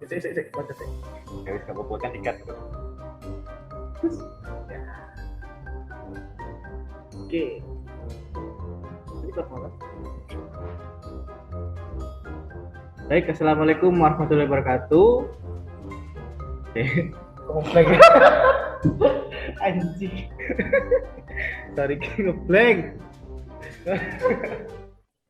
Sik, baca sik. Ya wis gak apa-apa kan dikat. Ya. Oke. Ini apa? Baik, assalamualaikum warahmatullahi wabarakatuh. Ngeblank. Anjing. Sorry, ngeblank.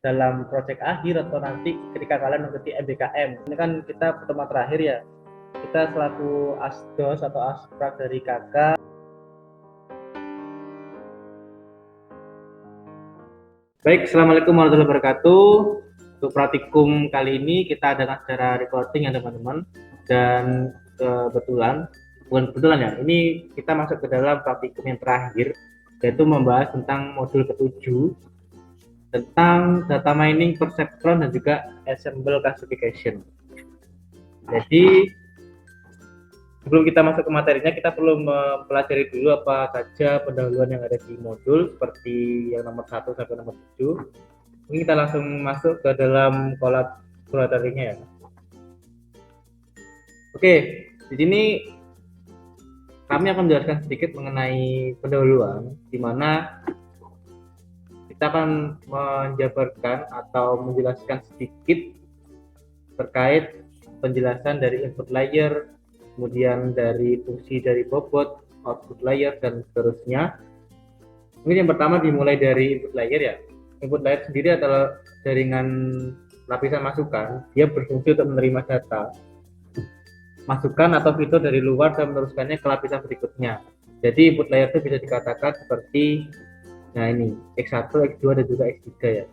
Dalam proyek akhir atau nanti ketika kalian mengikuti MBKM. Ini kan kita pertemuan terakhir ya. Kita selaku asdos atau asprak dari kakak. Baik, assalamualaikum warahmatullahi wabarakatuh. Untuk praktikum kali ini kita ada acara recording ya teman-teman. Dan bukan kebetulan ya, ini kita masuk ke dalam praktikum yang terakhir, yaitu membahas tentang modul ke-7 tentang data mining, perceptron, dan juga ensemble classification. Jadi sebelum kita masuk ke materinya, kita perlu mempelajari dulu apa saja pendahuluan yang ada di modul, seperti yang nomor 1 sampai nomor 7. Mungkin kita langsung masuk ke dalam kolaboratorinya ya. Oke, di sini kami akan menjelaskan sedikit mengenai pendahuluan, di mana kita akan menjabarkan atau menjelaskan sedikit terkait penjelasan dari input layer, kemudian dari fungsi dari bobot, output layer, dan seterusnya. Mungkin yang pertama dimulai dari input layer ya. Input layer sendiri adalah jaringan lapisan masukan. Dia berfungsi untuk menerima data, masukan atau fitur dari luar dan meneruskannya ke lapisan berikutnya. Jadi input layer itu bisa dikatakan seperti, nah ini, X1, X2, dan juga X3 ya.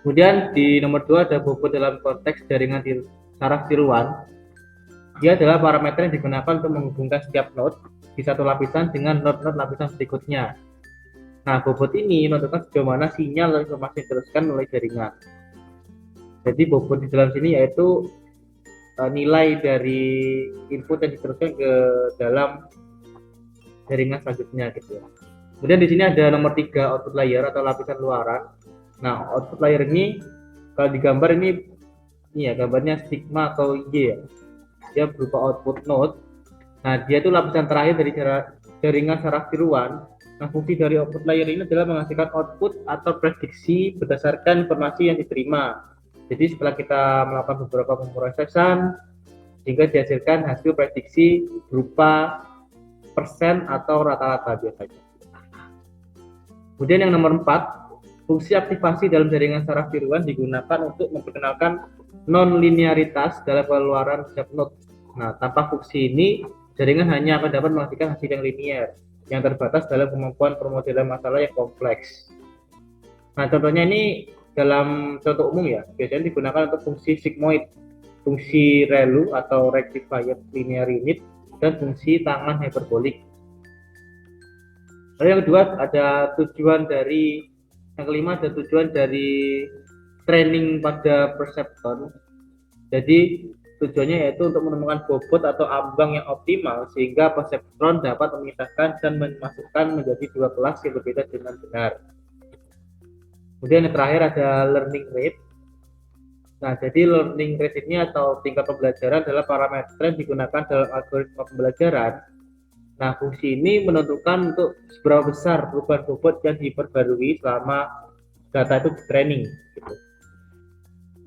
Kemudian di nomor 2 ada bobot dalam konteks jaringan saraf tiruan. Dia adalah parameter yang digunakan untuk menghubungkan setiap node di satu lapisan dengan node-node lapisan berikutnya. Nah, bobot ini menentukan sejauh mana sinyal dan informasi diteruskan oleh jaringan. Jadi bobot di dalam sini yaitu nilai dari input yang diteruskan ke dalam jaringan selanjutnya gitu ya. Kemudian di sini ada nomor 3 output layer atau lapisan luaran. Nah, output layer ini kalau digambar ini ya gambarnya sigma atau Y ya. Dia berupa output node. Nah, dia itu lapisan terakhir dari jaringan saraf tiruan. Nah, fungsi dari output layer ini adalah menghasilkan output atau prediksi berdasarkan informasi yang diterima. Jadi setelah kita melakukan beberapa pemrosesan, sehingga dihasilkan hasil prediksi berupa persen atau rata-rata biasanya. Kemudian yang nomor 4, fungsi aktivasi dalam jaringan saraf tiruan digunakan untuk memperkenalkan non-linearitas dalam pengeluaran setiap node. Nah, tanpa fungsi ini, jaringan hanya akan dapat menghasilkan hasil yang linear, yang terbatas dalam kemampuan permodelan masalah yang kompleks. Nah, contohnya ini dalam contoh umum ya, biasanya digunakan untuk fungsi sigmoid, fungsi ReLU atau rectifier linear unit, dan fungsi tangan hyperbolik. Lalu yang kedua ada yang kelima ada tujuan dari training pada perceptron. Jadi tujuannya yaitu untuk menemukan bobot atau ambang yang optimal sehingga perceptron dapat memisahkan dan memasukkan menjadi dua kelas yang berbeda dengan benar. Kemudian yang terakhir ada learning rate. Nah, jadi learning rate ini atau tingkat pembelajaran adalah parameter yang digunakan dalam algoritma pembelajaran. Nah, fungsi ini menentukan untuk seberapa besar perubahan bobot yang diperbarui selama data itu di training. Gitu.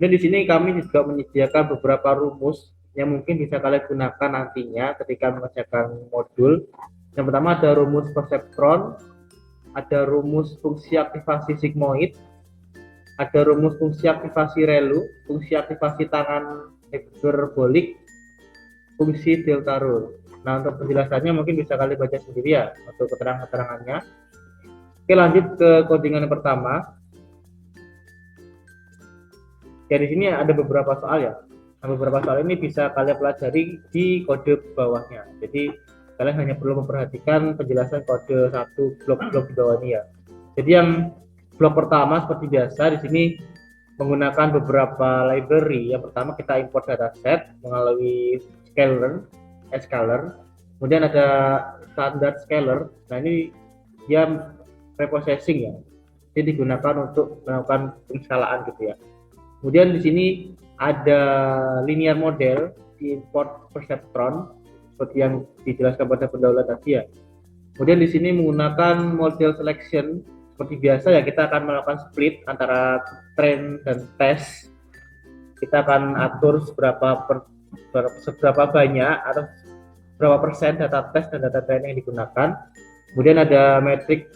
Dan di sini kami juga menyediakan beberapa rumus yang mungkin bisa kalian gunakan nantinya ketika mengerjakan modul. Yang pertama ada rumus perceptron, ada rumus fungsi aktivasi sigmoid, ada rumus fungsi aktivasi ReLU, fungsi aktivasi tangan hyperbolik, fungsi delta rule. Nah, untuk penjelasannya mungkin bisa kalian baca sendiri ya untuk keterangan-keterangannya. Oke, lanjut ke codingan yang pertama. Ya, di sini ada beberapa soal ya. Nah, beberapa soal ini bisa kalian pelajari di kode bawahnya. Jadi kalian hanya perlu memperhatikan penjelasan kode satu blok-blok di bawah ini ya. Jadi yang blok pertama seperti biasa di sini menggunakan beberapa library. Yang pertama kita import dataset melalui scaler. Kemudian ada standard scaler. Nah, ini dia preprocessing ya. Jadi digunakan untuk melakukan pengeskalaan gitu ya. Kemudian di sini ada linear model di import perceptron seperti yang dijelaskan pada pendahuluan tadi ya. Kemudian di sini menggunakan model selection seperti biasa ya, kita akan melakukan split antara train dan test. Kita akan atur seberapa banyak atau berapa persen data test dan data train yang digunakan. Kemudian ada metrik,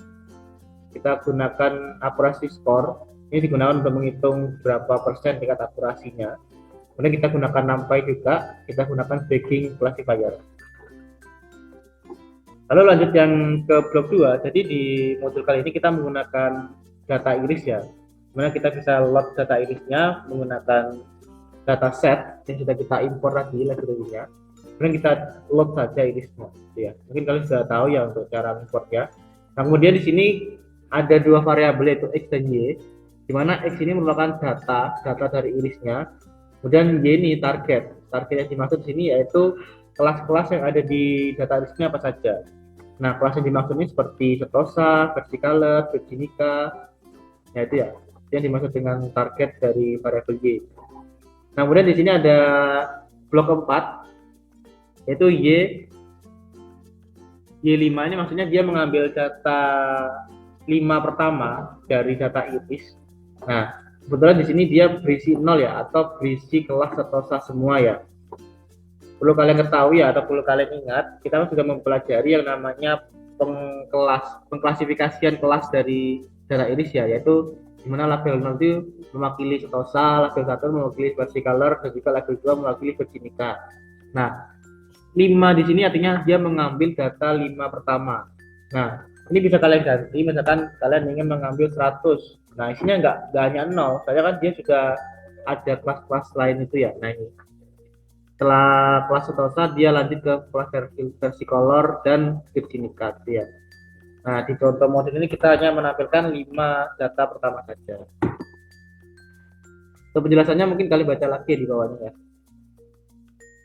kita gunakan akurasi score. Ini digunakan untuk menghitung berapa persen tingkat akurasinya. Kemudian kita gunakan NumPy juga, kita gunakan bagging classifier. Lalu lanjut yang ke blok 2. Jadi di modul kali ini kita menggunakan data iris ya. Dimana kita bisa load data irisnya menggunakan data set yang sudah kita import tadi library-nya. Kemudian kita load saja irisnya ya. Mungkin kalian sudah tahu ya untuk cara importnya. Nah, kemudian di sini ada dua variabel yaitu X dan Y, di mana X ini merupakan data dari irisnya, kemudian Y ini target yang dimaksud di sini yaitu kelas-kelas yang ada di data irisnya apa saja. Nah, kelas yang dimaksud ini seperti setosa, versicolor, virginica, ya itu ya, yang dimaksud dengan target dari variabel Y. Nah, kemudian di sini ada blok 4 yaitu Y5 ini maksudnya dia mengambil data 5 pertama dari data iris. Nah, kebetulan di sini dia berisi 0 ya, atau berisi kelas setosa semua ya. Perlu kalian ketahui ya, atau perlu kalian ingat, kita sudah mempelajari yang namanya pengklasifikasian kelas dari data iris ya, yaitu dimana label 0 itu mewakili setosa, label 1 mewakili versicolor, dan juga label 2 mewakili virginica. Nah, 5 di sini artinya dia mengambil data 5 pertama. Nah, ini bisa kalian ganti, misalkan kalian ingin mengambil 100. Nah, isinya nggak hanya 0, saya kan dia sudah ada kelas-kelas lain itu ya. Nah, ini setelah kelas setosa dia lanjut ke kelas versicolor dan virginica ya. Nah, di contoh model ini kita hanya menampilkan 5 data pertama saja. Untuk penjelasannya mungkin kalian baca lagi di bawahnya ya.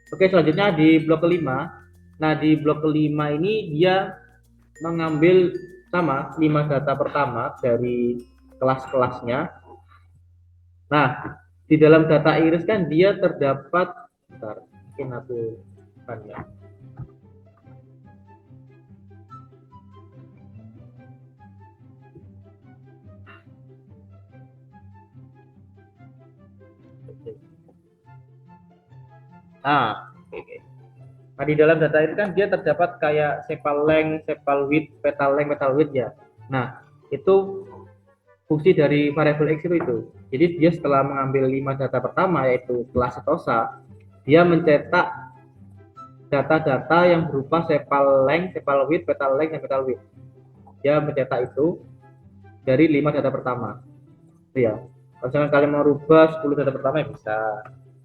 Oke, selanjutnya di blok kelima. Nah, di blok kelima ini dia mengambil sama 5 data pertama dari kelas-kelasnya. Nah, di dalam data iris kan dia terdapat, bentar, mungkin aku ya. Nah, oke. Nah, di dalam data itu kan dia terdapat kayak sepal length, sepal width, petal length, petal width ya. Nah, itu fungsi dari variabel X itu. Jadi dia setelah mengambil 5 data pertama yaitu kelas setosa, dia mencetak data-data yang berupa sepal length, sepal width, petal length, dan petal width. Dia mencetak itu dari 5 data pertama. Itu ya. Kalau misalkan kalian mau rubah 10 data pertama ya bisa.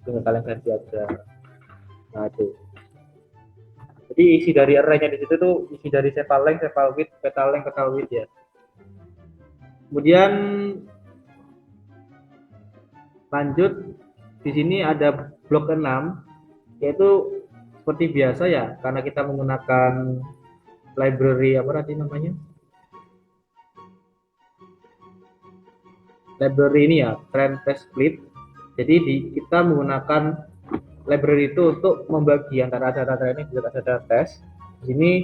Dengan kalian ganti aja. Nah, itu. Jadi isi dari array-nya di situ tuh isi dari sepal length, sepal width, petal length, petal width ya. Kemudian lanjut di sini ada blok 6 yaitu seperti biasa ya, karena kita menggunakan library apa nanti namanya? Library ini ya, trend test split. Jadi kita menggunakan library itu untuk membagi antara data training dan data test. Di sini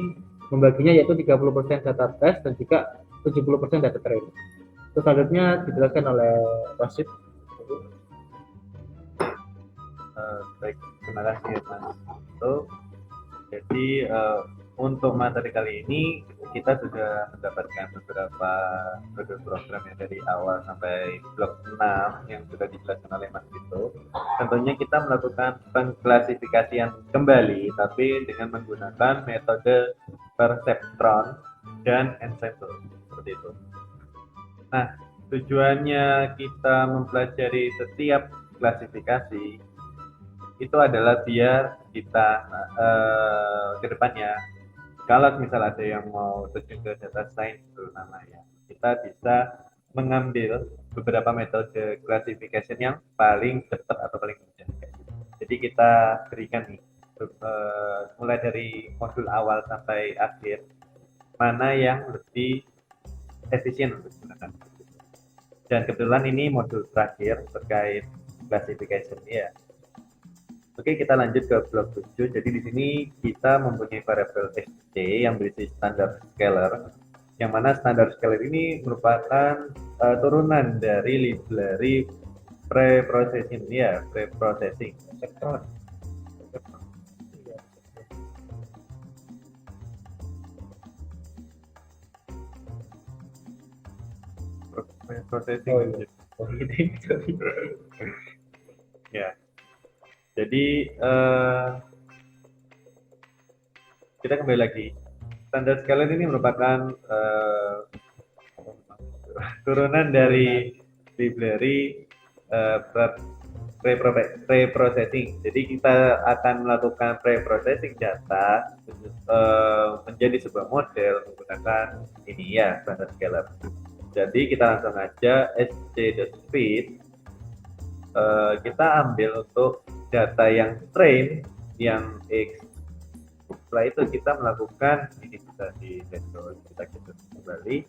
membaginya yaitu 30% data test dan juga 70% data training. Terus selanjutnya dijelaskan oleh Wasit. Baik, terima kasih Mas. Jadi untuk materi kali ini kita sudah mendapatkan beberapa modul program yang dari awal sampai blok 6 yang sudah dijelaskan oleh Mas Vito. Tentunya kita melakukan pengklasifikasian kembali tapi dengan menggunakan metode perceptron dan ensemble seperti itu. Nah, tujuannya kita mempelajari setiap klasifikasi itu adalah biar kita ke depannya kalau misal ada yang mau terjun ke data science terutama ya, kita bisa mengambil beberapa metode classification yang paling cepat atau paling mudah. Jadi kita berikan nih mulai dari modul awal sampai akhir mana yang lebih efisien untuk digunakan. Dan kebetulan ini modul terakhir terkait classification ya. Oke, kita lanjut ke blok 7. Jadi di sini kita mempunyai variabel SC yang berisi standar scalar, yang mana standar scalar ini merupakan turunan dari library preprocessing ya, preprocessing. Perseptron. Preprocessing. Oh iya. Oh gitu. Ya. Jadi kita kembali lagi. Standar scalar ini merupakan turunan dari library preprocessing. Jadi kita akan melakukan preprocessing data menjadi sebuah model menggunakan ini ya, standar scalar. Jadi kita langsung aja sc.feed kita ambil untuk data yang train yang X. Setelah itu kita melakukan ini bisa di dashboard, kita kembali.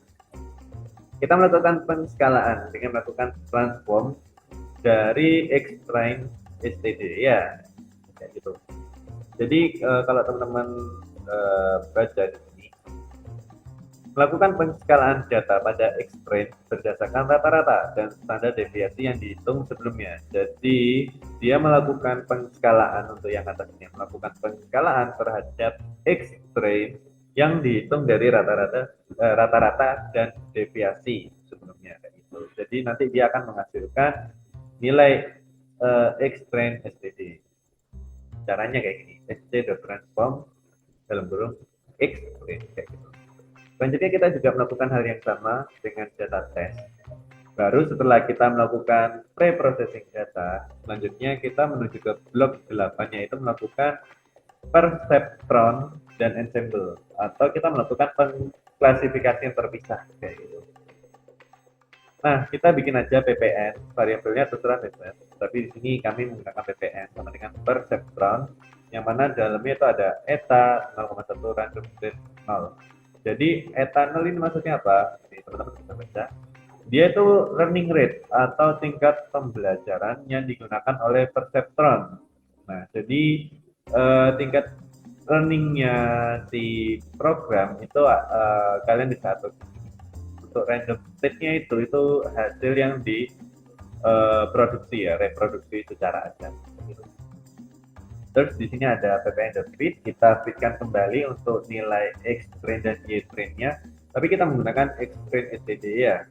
Kita melakukan penskalaan dengan melakukan transform dari X train std ya, kayak gitu. Jadi kalau teman-teman baca di sini, melakukan penskalaan data pada X train berdasarkan rata-rata dan standar deviasi yang dihitung sebelumnya. Jadi dia melakukan penskalaan untuk yang atasnya, melakukan penskalaan terhadap X train yang dihitung dari rata-rata dan deviasi sebelumnya kayak gitu. Jadi nanti dia akan menghasilkan nilai X train std. Caranya kayak gini, sc.transform dalam kurung X train kayak gitu. Selanjutnya kita juga melakukan hal yang sama dengan data test. Baru setelah kita melakukan pre-processing data, selanjutnya kita menuju ke blok 8, yaitu melakukan perceptron dan ensemble, atau kita melakukan pengklasifikasi yang terpisah kayak gitu. Nah, kita bikin aja PPN, variabelnya terserah bebas, tapi di sini kami menggunakan PPN sama dengan perceptron, yang mana dalamnya itu ada eta 0,1 random rate 0. Jadi etanol ini maksudnya apa? Ini teman-teman bisa baca. Dia itu learning rate atau tingkat pembelajaran yang digunakan oleh perceptron. Nah, jadi tingkat learningnya si program itu kalian bisa atur. Untuk random rate-nya itu hasil yang diproduksi ya, reproduksi secara acak. Gitu. Terus di sini ada ppn.feed, kita feedkan kembali untuk nilai X train dan Y train-nya, tapi kita menggunakan X train std ya.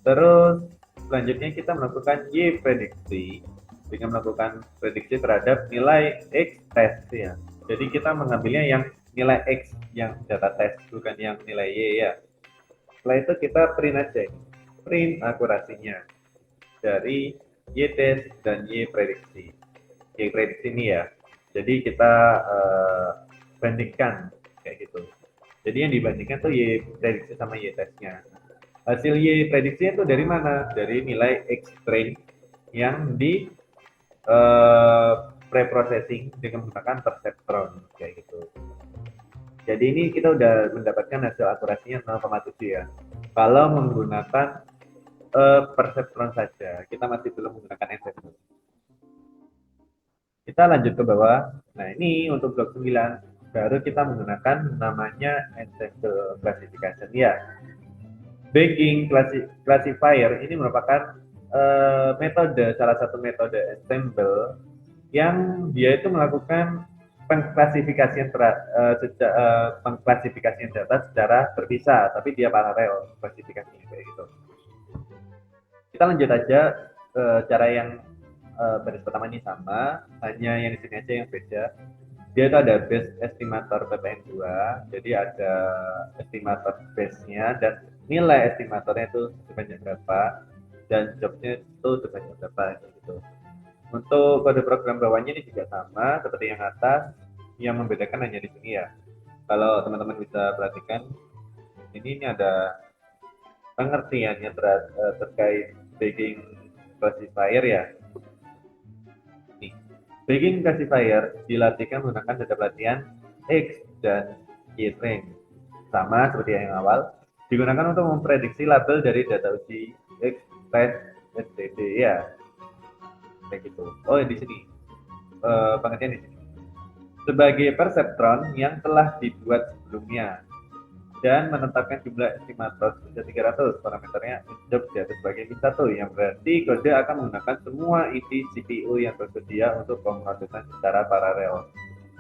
Terus selanjutnya kita melakukan Y prediksi dengan melakukan prediksi terhadap nilai X test ya. Jadi kita mengambilnya yang nilai X yang data test, bukan yang nilai Y ya. Setelah itu kita print aja ini, print akurasinya dari Y test dan Y prediksi. Y prediksi ini ya. Jadi kita bandingkan kayak gitu. Jadi yang dibandingkan tuh Y prediksi sama Y testnya. Hasil Y prediksi itu dari mana? Dari nilai X train yang di pre-processing dengan menggunakan perceptron kayak gitu. Jadi ini kita udah mendapatkan hasil akurasinya 0,7 ya. Kalau menggunakan perceptron saja, kita masih belum menggunakan ensemble. Kita lanjut ke bawah. Nah, ini untuk blok 9 baru kita menggunakan namanya ensemble classification ya. Bagging classifier ini merupakan metode, salah satu metode ensemble yang dia itu melakukan pengklasifikasian data secara terpisah, tapi dia paralel klasifikasinya kayak gitu. Kita lanjut aja cara yang baris pertama ini sama, hanya yang di sini aja yang beda. Dia itu ada base estimator PPN 2, jadi ada estimator base-nya dan nilai estimatornya itu sebanyak berapa dan jobnya itu sebanyak berapa gitu. Untuk kode program bawahnya ini juga sama seperti yang atas, yang membedakan hanya di sini ya. Kalau teman-teman bisa perhatikan, ini ada pengertiannya terkait bagging classifier ya. Bagging classifier dilatihkan menggunakan data pelatihan X dan Y train. Sama seperti yang awal, digunakan untuk memprediksi label dari data uji X test std ya. kayak gitu. Oh di sini pengertian di sini sebagai perseptron yang telah dibuat sebelumnya dan menetapkan jumlah estimator sejak 300 parameternya untuk di atas sebagai min 1 yang berarti kode akan menggunakan semua isi CPU yang tersedia untuk pemrosesan secara paralel.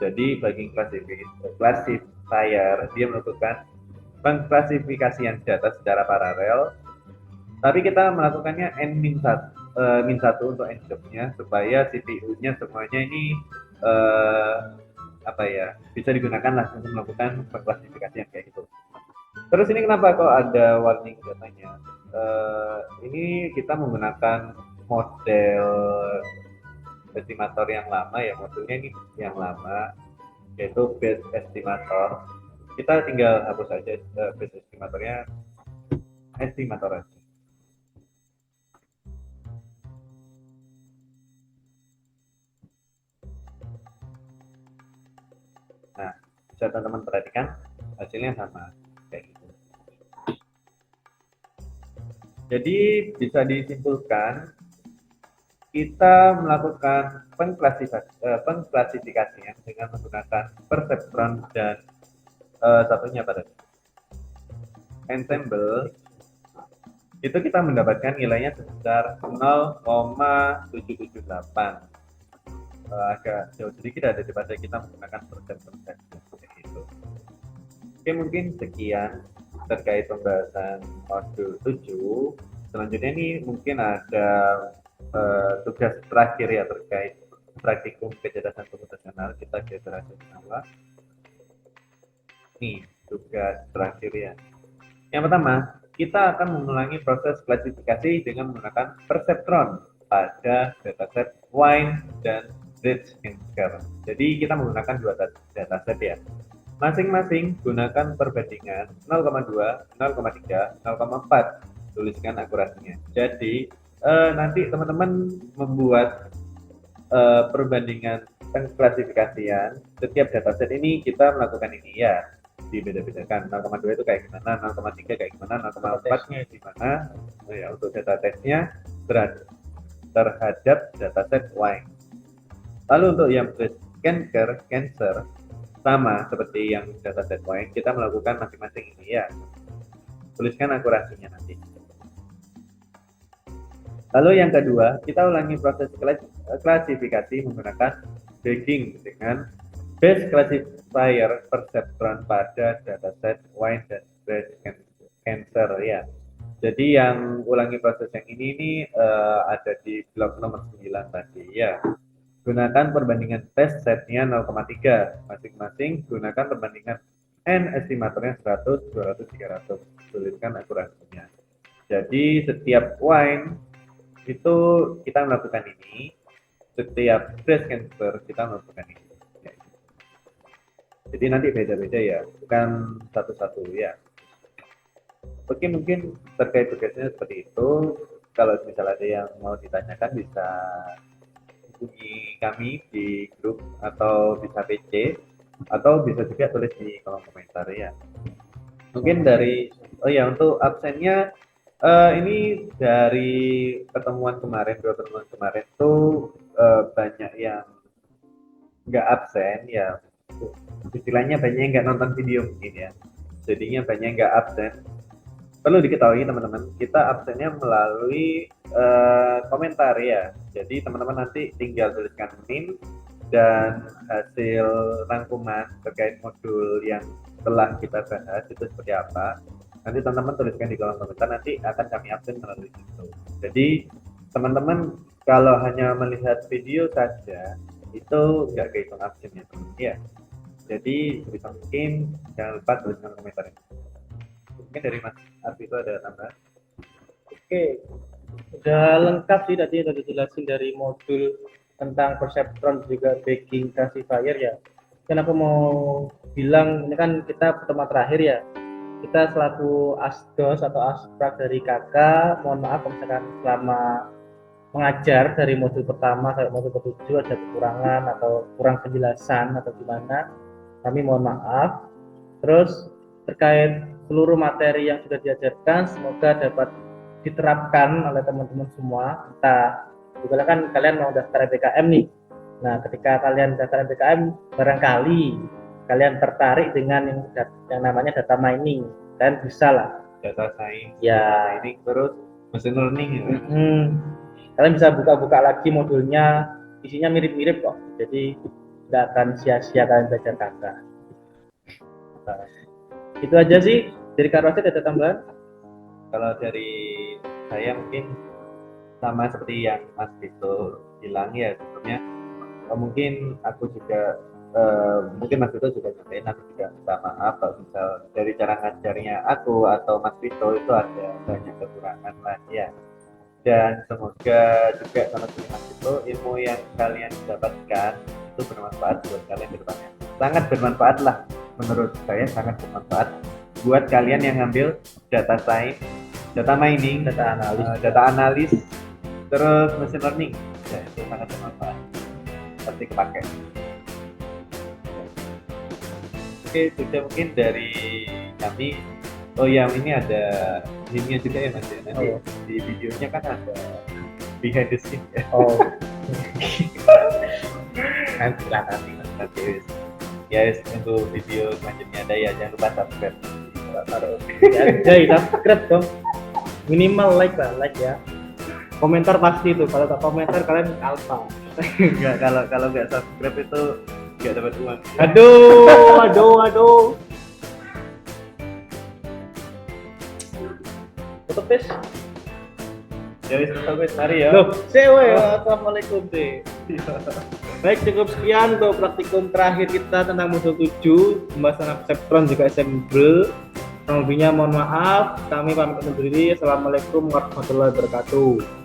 Jadi bagi classifier dia melakukan pengklasifikasian data secara paralel, tapi kita melakukannya min 1 untuk n jobnya supaya CPU-nya semuanya ini eh, apa ya bisa digunakan lah untuk melakukan pengklasifikasian kayak gitu. Terus ini kenapa kok ada warning datanya? Ini kita menggunakan model estimator yang lama ya, modelnya ini yang lama yaitu base estimator. Kita tinggal hapus saja base estimatornya, estimator aja. Nah, bisa teman-teman perhatikan hasilnya sama kayak gitu. Jadi bisa disimpulkan kita melakukan pengklasifikasian dengan menggunakan perseptron dan satunya pada ensemble itu kita mendapatkan nilainya sebesar 0,778. Agak jauh sedikit ada daripada kita menggunakan perseptron itu. Oke, mungkin sekian terkait pembahasan modul 7. Selanjutnya ini mungkin ada tugas terakhir ya terkait praktikum kecerdasan komputasional kita generasi pertama. Nih, tugas terakhir ya. Yang pertama, kita akan mengulangi proses klasifikasi dengan menggunakan perseptron pada dataset Wine dan Bridge-Kinsker. Jadi kita menggunakan dua dataset ya. Masing-masing gunakan perbandingan 0,2, 0,3, 0,4. Tuliskan akurasinya. Jadi nanti teman-teman membuat perbandingan klasifikasian setiap dataset ini kita melakukan ini ya dibeda-bedakan 0,2 itu kayak gimana, 0,3 kayak gimana, 0,4-nya gimana ya, untuk data tesnya terhadap dataset Y. Lalu untuk yang cancer sama seperti yang dataset Y, kita melakukan masing-masing ini ya. Tuliskan akurasinya nanti. Lalu yang kedua, kita ulangi proses klasifikasi menggunakan bagging dengan base classifier perseptron pada dataset Wine dan breast cancer ya. Jadi yang ulangi proses yang ini ada di blok nomor 9 tadi ya. Gunakan perbandingan test setnya 0,3 masing-masing. Gunakan perbandingan n estimatornya 100, 200, 300. Tuliskan akurasinya. Jadi setiap wine itu kita melakukan ini, setiap breast cancer kita melakukan ini. Jadi nanti beda-beda ya, bukan satu-satu ya. Oke, mungkin terkait tugasnya seperti itu. Kalau misalnya ada yang mau ditanyakan bisa hubungi kami di grup atau bisa PC atau bisa juga tulis di kolom komentar ya. Mungkin dari untuk absennya ini dari pertemuan kemarin, dua pertemuan kemarin tuh banyak yang nggak absen ya, istilahnya banyak yang nggak nonton video mungkin ya, jadinya banyak yang nggak absen. Perlu diketahui teman-teman, kita absennya melalui komentar ya. Jadi teman-teman nanti tinggal tuliskan min dan hasil rangkuman terkait modul yang telah kita bahas itu seperti apa. Nanti teman-teman tuliskan di kolom komentar, nanti akan kami absen melalui situ. Jadi teman-teman kalau hanya melihat video saja itu nggak kehitung absen ya teman-teman ya. Jadi sebisa mungkin jangan lupa tuliskan komentar. Mungkin dari Mas Arfi itu ada tambahan. Oke, udah lengkap sih tadi udah dijelasin dari modul tentang perseptron juga bagging classifier ya. Dan aku mau bilang ini kan kita pertemuan terakhir ya. Kita selaku asdos atau asprak dari kakak, mohon maaf kalau misalkan selama mengajar dari modul pertama sampai modul ke-7 ada kekurangan atau kurang penjelasan atau gimana, kami mohon maaf. Terus terkait seluruh materi yang sudah diajarkan semoga dapat diterapkan oleh teman-teman semua, entah Kebetulan kan kalian mau daftar MBKM nih. Nah, ketika kalian daftar MBKM, barangkali kalian tertarik dengan yang namanya data mining, kalian bisa lah. Data science, Ya. data mining, terus machine learning ya. Kalian bisa buka-buka lagi modulnya, isinya mirip-mirip kok. Jadi tidak akan sia-sia kalian belajar kakak. Nah, itu aja sih dari Kak Rosid, ada tambahan? Kalau dari saya mungkin sama seperti yang Mas Vito bilang ya sebelumnya, mungkin aku juga mungkin Mas Vito juga nyampaikan, aku juga minta maaf kalau misal dari cara ngajarnya aku atau Mas Vito itu ada banyak kekurangan lah ya. Dan semoga juga sama seperti Mas Vito, ilmu yang kalian dapatkan itu bermanfaat buat kalian ke depannya. Sangat bermanfaat lah, menurut saya sangat bermanfaat buat kalian yang ngambil data science, data mining, data analis, terus machine learning. Ya, itu sangat bermanfaat. Pasti kepake. Oke, sudah mungkin dari kami. Oh ya, ini ada linknya juga ya Mas ya. Nanti di videonya kan ada behind the scene ya. Nanti ya, untuk video selanjutnya ada ya, jangan lupa subscribe. Subscribe dong, minimal like ya. Komentar pasti itu, kalau tak komentar kalian alpha. Enggak, kalau nggak subscribe itu nggak dapat uang. Aduh. Tutup guys. Ya wis, mari ya. Loh, assalamualaikum deh. Baik, cukup sekian untuk praktikum terakhir kita tentang modul 7, pembahasan Perceptron juga Assemble. Kurang lebihnya mohon maaf, kami pamit undur diri. Assalamualaikum warahmatullahi wabarakatuh.